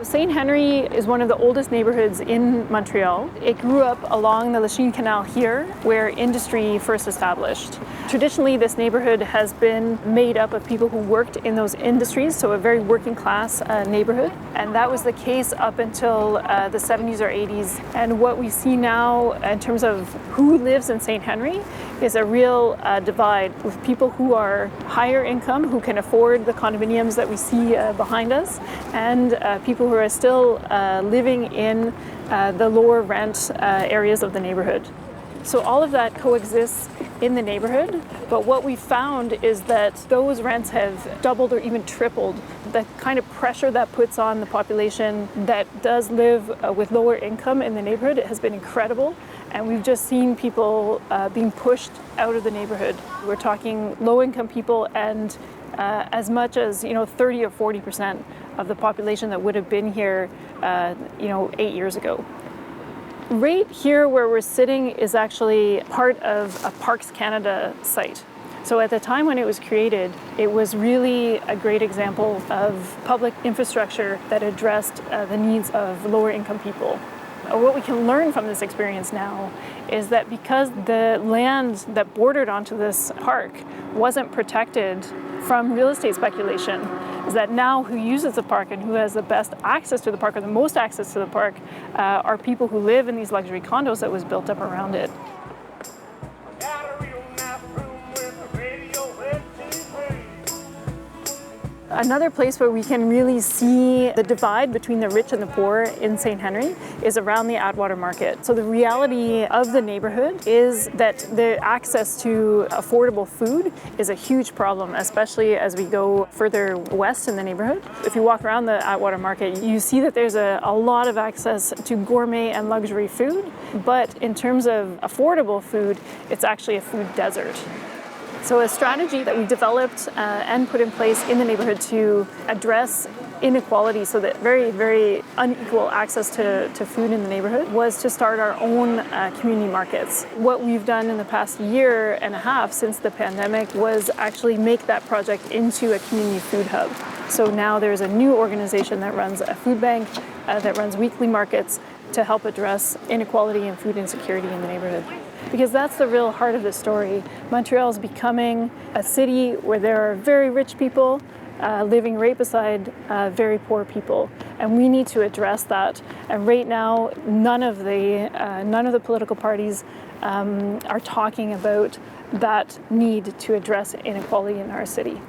St. Henry is one of the oldest neighborhoods in Montreal. It grew up along the Lachine Canal here, where industry first established. Traditionally, this neighborhood has been made up of people who worked in those industries, so a very working class neighborhood. And that was the case up until the 70s or 80s. And what we see now in terms of who lives in St. Henry is a real divide with people who are higher income, who can afford the condominiums that we see behind us, and people who are still living in the lower rent areas of the neighborhood. So all of that coexists in the neighborhood, but what we found is that those rents have doubled or even tripled. The kind of pressure that puts on the population that does live with lower income in the neighborhood has been incredible, and we've just seen people being pushed out of the neighborhood. We're talking low-income people, and as much as 30 or 40% of the population that would have been here 8 years ago. Right here where we're sitting is actually part of a Parks Canada site. So at the time when it was created, it was really a great example of public infrastructure that addressed the needs of lower income people. What we can learn from this experience now is that because the land that bordered onto this park wasn't protected from real estate speculation, is that now who uses the park and who has the best access to the park or the most access to the park are people who live in these luxury condos that was built up around it. Another place where we can really see the divide between the rich and the poor in St. Henry is around the Atwater Market. So the reality of the neighborhood is that the access to affordable food is a huge problem, especially as we go further west in the neighborhood. If you walk around the Atwater Market, you see that there's a lot of access to gourmet and luxury food, but in terms of affordable food, it's actually a food desert. So a strategy that we developed and put in place in the neighborhood to address inequality, so that very, very unequal access to food in the neighborhood, was to start our own community markets. What we've done in the past year and a half since the pandemic was actually make that project into a community food hub. So now there's a new organization that runs a food bank, that runs weekly markets to help address inequality and food insecurity in the neighborhood. Because that's the real heart of the story. Montreal is becoming a city where there are very rich people living right beside very poor people, and we need to address that. And right now, none of the political parties are talking about that need to address inequality in our city.